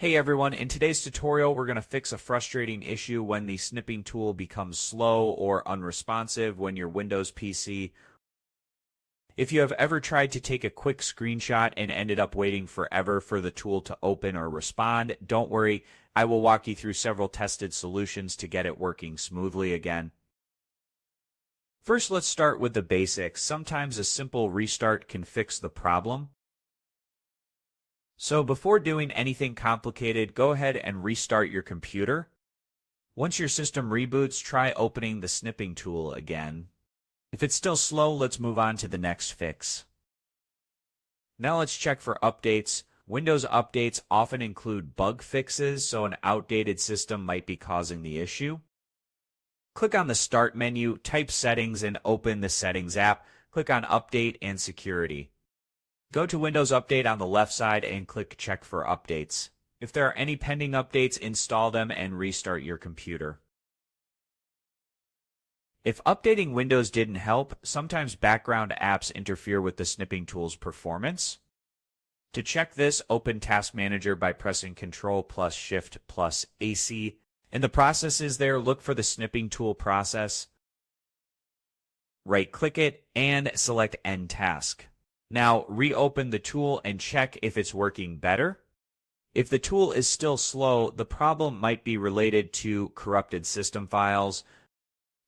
Hey everyone, in today's tutorial we're going to fix a frustrating issue when the snipping tool becomes slow or unresponsive when your Windows PC. If you have ever tried to take a quick screenshot and ended up waiting forever for the tool to open or respond, don't worry, I will walk you through several tested solutions to get it working smoothly again. First, let's start with the basics. Sometimes a simple restart can fix the problem. So before doing anything complicated, go ahead and restart your computer. Once your system reboots, try opening the snipping tool again. If it's still slow, let's move on to the next fix. Now let's check for updates. Windows updates often include bug fixes, so an outdated system might be causing the issue. Click on the Start menu, type Settings, and open the Settings app. Click on Update and Security. Go to Windows Update on the left side and click Check for Updates. If there are any pending updates, install them and restart your computer. If updating Windows didn't help, sometimes background apps interfere with the snipping tool's performance. To check this, open Task Manager by pressing Ctrl+Shift+AC. In the processes there, look for the snipping tool process. Right-click it and select End Task. Now, reopen the tool and check if it's working better. If the tool is still slow, the problem might be related to corrupted system files.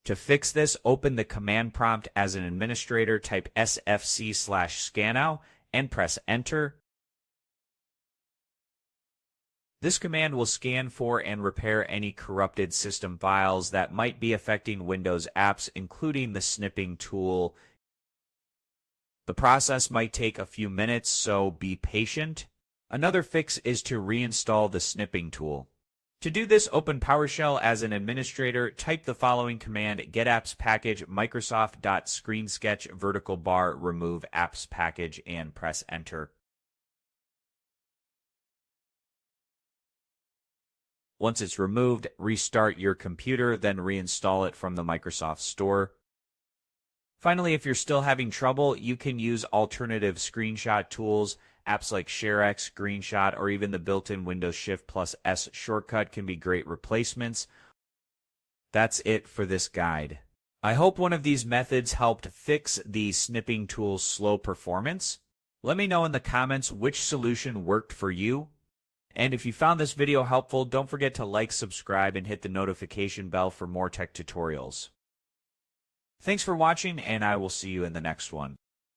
To fix this, open the command prompt as an administrator, type SFC/Scan and press Enter. This command will scan for and repair any corrupted system files that might be affecting Windows apps, including the snipping tool. The process might take a few minutes, so be patient. Another fix is to reinstall the snipping tool. To do this, open PowerShell as an administrator, type the following command: get apps package microsoft.screensketch vertical bar remove apps package and press Enter. Once it's removed, restart your computer, then reinstall it from the Microsoft Store. Finally, if you're still having trouble, you can use alternative screenshot tools. Apps like ShareX, Screenshot, or even the built-in Windows Shift+S shortcut can be great replacements. That's it for this guide. I hope one of these methods helped fix the snipping tool's slow performance. Let me know in the comments which solution worked for you. And if you found this video helpful, don't forget to like, subscribe, and hit the notification bell for more tech tutorials. Thanks for watching, and I will see you in the next one.